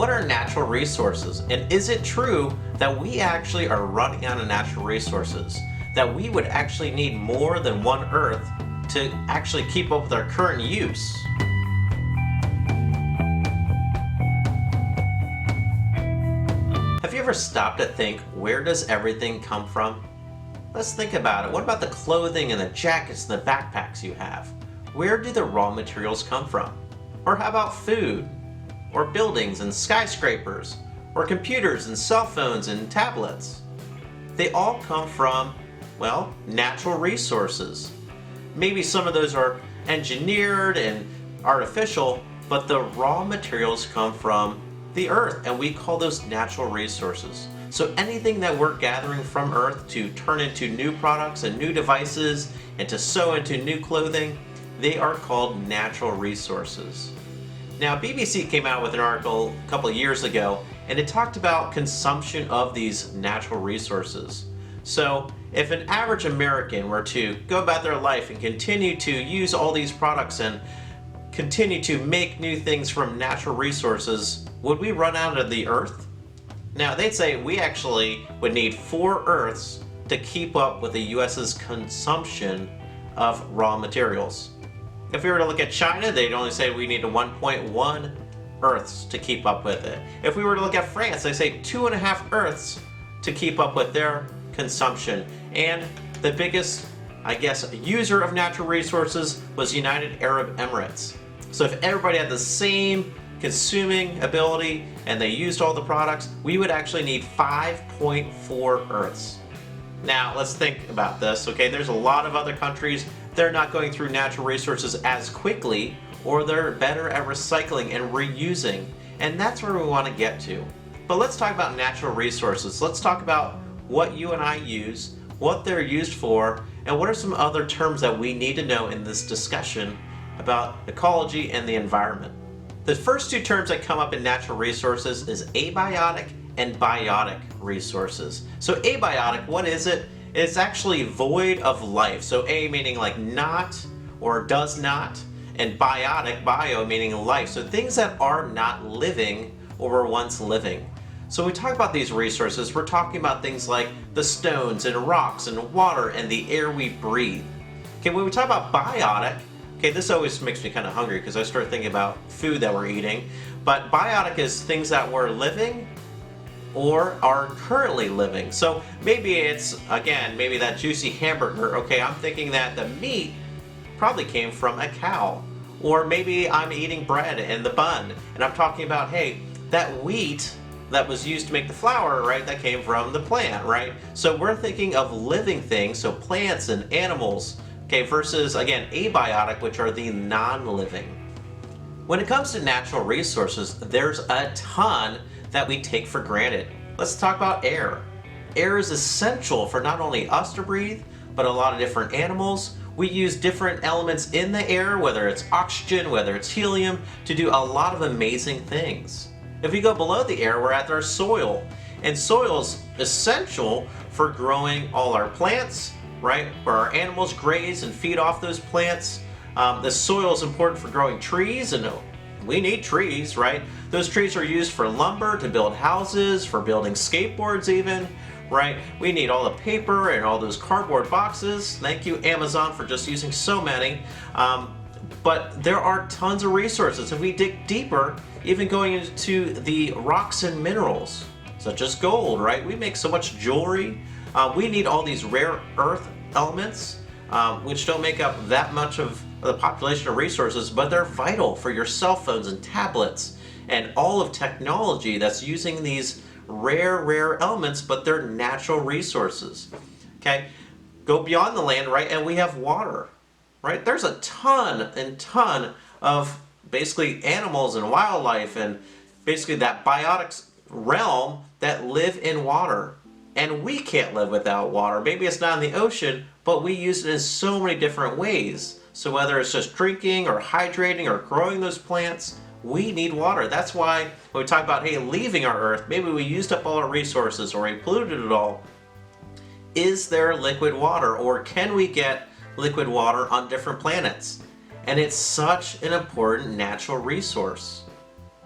What are natural resources? And is it true that we actually are running out of natural resources? That we would actually need more than one Earth to actually keep up with our current use? Have you ever stopped to think, where does everything come from? Let's think about it. What about the clothing and the jackets and the backpacks you have? Where do the raw materials come from? Or how about food? Or buildings and skyscrapers? Or computers and cell phones and tablets? They all come from, well, natural resources. Maybe some of those are engineered and artificial, but the raw materials come from the earth, and we call those natural resources. So anything that we're gathering from earth to turn into new products and new devices and to sew into new clothing, they are called natural resources. Now, BBC came out with an article a couple of years ago, and it talked about consumption of these natural resources. So if an average American were to go about their life and continue to use all these products and continue to make new things from natural resources, would we run out of the earth? Now, they'd say we actually would need 4 Earths to keep up with the US's consumption of raw materials. If we were to look at China, they'd only say we need 1.1 Earths to keep up with it. If we were to look at France, they say 2.5 Earths to keep up with their consumption. And the biggest, I guess, user of natural resources was United Arab Emirates. So if everybody had the same consuming ability and they used all the products, we would actually need 5.4 Earths. Now, let's think about this, okay? There's a lot of other countries, they're not going through natural resources as quickly, or they're better at recycling and reusing, and that's where we want to get to. But let's talk about natural resources. Let's talk about what you and I use, what they're used for, and what are some other terms that we need to know in this discussion about ecology and the environment. The first 2 terms that come up in natural resources is abiotic and biotic resources. So abiotic, what is it? It's actually void of life. So A meaning like not or does not, and biotic, bio meaning life. So things that are not living or were once living. So when we talk about these resources, we're talking about things like the stones and rocks and water and the air we breathe. Okay, when we talk about biotic, okay, this always makes me kind of hungry because I start thinking about food that we're eating. But biotic is things that were living or are currently living. So maybe it's, again, maybe that juicy hamburger. Okay, I'm thinking that the meat probably came from a cow. Or maybe I'm eating bread and the bun, and I'm talking about, hey, that wheat that was used to make the flour, right, that came from the plant, right? So we're thinking of living things, so plants and animals, okay, versus, again, abiotic, which are the non-living. When it comes to natural resources, there's a ton that we take for granted. Let's talk about air. Air is essential for not only us to breathe, but a lot of different animals. We use different elements in the air, whether it's oxygen, whether it's helium, to do a lot of amazing things. If we go below the air, we're at our soil. And soil's essential for growing all our plants, right? Where our animals graze and feed off those plants. The soil is important for growing trees, and we need trees, right? Those trees are used for lumber, to build houses, for building skateboards even, right? We need all the paper and all those cardboard boxes. Thank you, Amazon, for just using so many. But there are tons of resources. If we dig deeper, even going into the rocks and minerals, such as gold, right? We make so much jewelry. We need all these rare earth elements, which don't make up that much of the population of resources, but they're vital for your cell phones and tablets and all of technology that's using these rare elements, but they're natural resources. Okay, go beyond the land, right, and we have water, right? There's a ton of basically animals and wildlife and basically that biotic realm that live in water. And we can't live without water. Maybe it's not in the ocean, but we use it in so many different ways. So whether it's just drinking or hydrating or growing those plants, we need water. That's why when we talk about, hey, leaving our earth, maybe we used up all our resources or we polluted it all. Is there liquid water, or can we get liquid water on different planets? And it's such an important natural resource.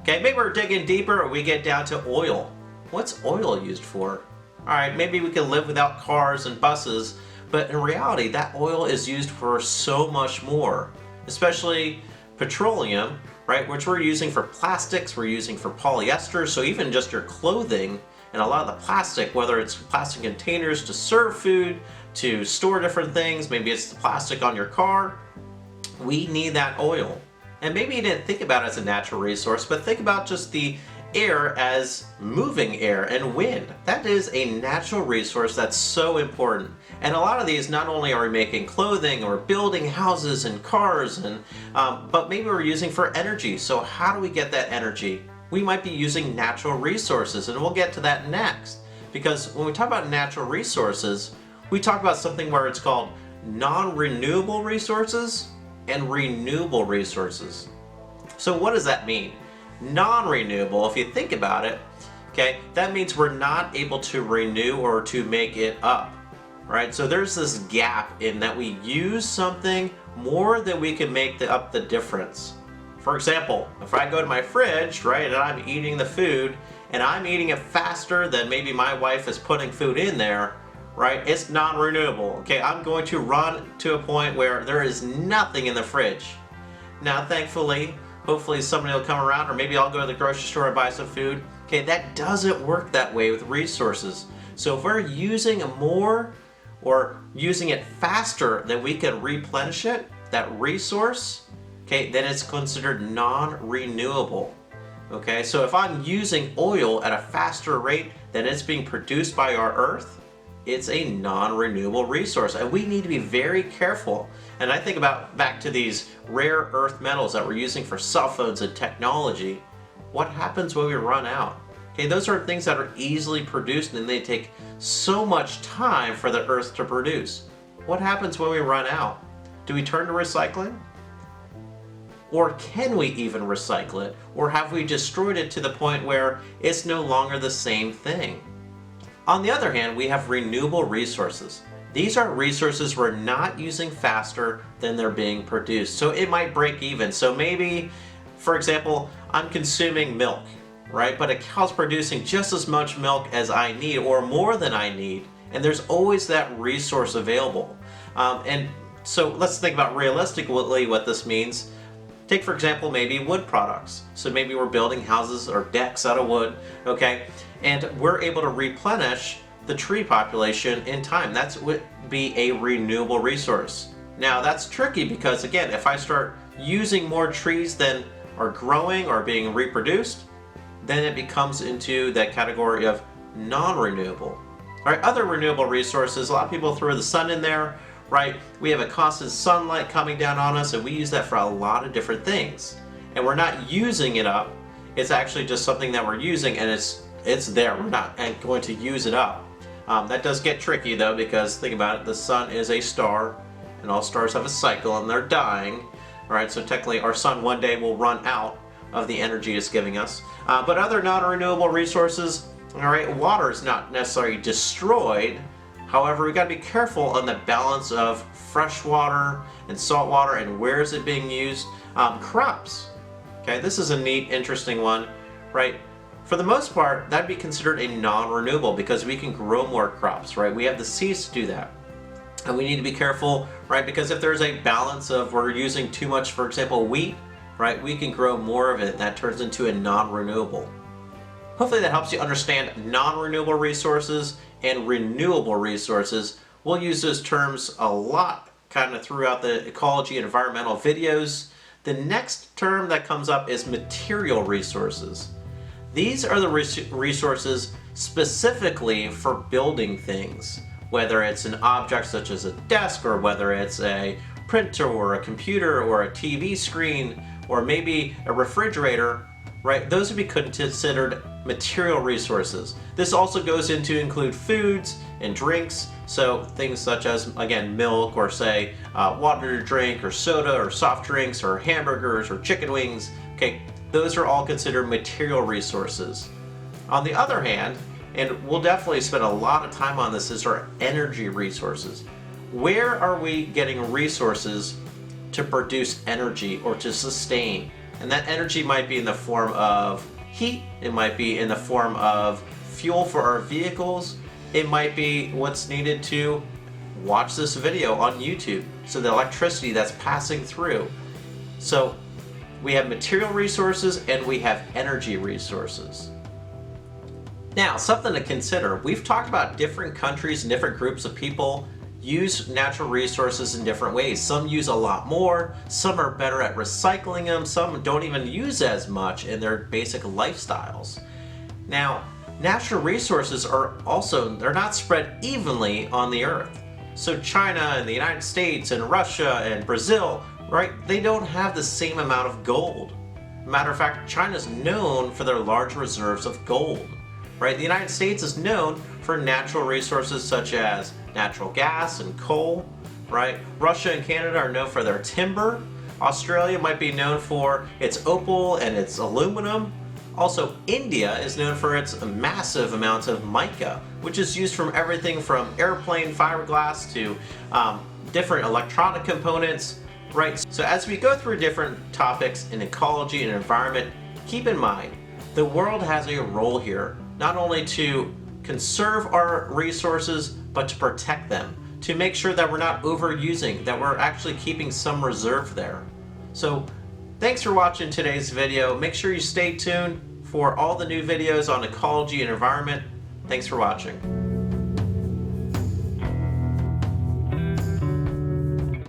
Okay, maybe we're digging deeper and we get down to oil. What's oil used for? Alright, maybe we can live without cars and buses, but in reality, that oil is used for so much more, especially petroleum, right, which we're using for plastics, we're using for polyester, so even just your clothing and a lot of the plastic, whether it's plastic containers to serve food, to store different things, maybe it's the plastic on your car, we need that oil. And maybe you didn't think about it as a natural resource, but think about just the air as moving air and wind. That is a natural resource that's so important. And a lot of these, not only are we making clothing or building houses and cars, and but maybe we're using for energy. So how do we get that energy? We might be using natural resources, and we'll get to that next. Because when we talk about natural resources, we talk about something where it's called non-renewable resources and renewable resources. So what does that mean? Non-renewable, if you think about it, okay, that means we're not able to renew or to make it up, right? So there's this gap in that we use something more than we can make up the difference. For example, if I go to my fridge, right, and I'm eating the food, and I'm eating it faster than maybe my wife is putting food in there, right, it's non-renewable, okay? I'm going to run to a point where there is nothing in the fridge. Now, thankfully, hopefully somebody will come around, or maybe I'll go to the grocery store and buy some food. Okay, that doesn't work that way with resources. So if we're using more or using it faster than we can replenish it, that resource, okay, then it's considered non-renewable. Okay, so if I'm using oil at a faster rate than it's being produced by our earth, it's a non-renewable resource, and we need to be very careful. And I think about back to these rare earth metals that we're using for cell phones and technology. What happens when we run out? Okay, those are things that are easily produced, and they take so much time for the earth to produce. What happens when we run out? Do we turn to recycling? Or can we even recycle it? Or have we destroyed it to the point where it's no longer the same thing? On the other hand, we have renewable resources. These are resources we're not using faster than they're being produced. So it might break even. So maybe, for example, I'm consuming milk, right? But a cow's producing just as much milk as I need or more than I need. And there's always that resource available. And so let's think about realistically what this means. Take, for example, maybe wood products. So maybe we're building houses or decks out of wood, okay? And we're able to replenish the tree population in time. That would be a renewable resource. Now that's tricky because, again, if I start using more trees than are growing or being reproduced, then it becomes into that category of non-renewable. All right, other renewable resources, a lot of people throw the sun in there, right? We have a constant sunlight coming down on us, and we use that for a lot of different things. And we're not using it up. It's actually just something that we're using, and it's there. We're not going to use it up. That does get tricky though, because think about it, the sun is a star, and all stars have a cycle, and they're dying. All right, so technically our sun one day will run out of the energy it's giving us. But other non-renewable resources, all right, water is not necessarily destroyed. However, we got to be careful on the balance of fresh water and salt water, and where is it being used. Crops. Okay, this is a neat, interesting one, right? For the most part, that'd be considered a non-renewable because we can grow more crops, right? We have the seeds to do that. And we need to be careful, right? Because if there's a balance of we're using too much, for example, wheat, right? We can grow more of it, and that turns into a non-renewable. Hopefully that helps you understand non-renewable resources and renewable resources. We'll use those terms a lot kind of throughout the ecology and environmental videos. The next term that comes up is material resources. These are the resources specifically for building things, whether it's an object such as a desk, or whether it's a printer or a computer or a TV screen, or maybe a refrigerator, right? Those would be considered material resources. This also goes into include foods and drinks, so things such as, again, milk, or say water to drink, or soda, or soft drinks, or hamburgers, or chicken wings. Okay, those are all considered material resources. On the other hand, and we'll definitely spend a lot of time on this, is our energy resources. Where are we getting resources to produce energy or to sustain? And that energy might be in the form of heat, it might be in the form of fuel for our vehicles, it might be what's needed to watch this video on YouTube, so the electricity that's passing through. So we have material resources and we have energy resources. Now, something to consider, we've talked about different countries and different groups of people use natural resources in different ways. Some use a lot more, some are better at recycling them, some don't even use as much in their basic lifestyles. Now, natural resources are also, they're not spread evenly on the earth. So China and the United States and Russia and Brazil, right, they don't have the same amount of gold. Matter of fact, China's known for their large reserves of gold, right? The United States is known for natural resources such as natural gas and coal, right? Russia and Canada are known for their timber. Australia might be known for its opal and its aluminum. Also, India is known for its massive amounts of mica, which is used from everything from airplane fiberglass to different electronic components, right? So as we go through different topics in ecology and environment, keep in mind, the world has a role here, not only to conserve our resources, but to protect them, to make sure that we're not overusing, that we're actually keeping some reserve there. So thanks for watching today's video. Make sure you stay tuned for all the new videos on ecology and environment. Thanks for watching.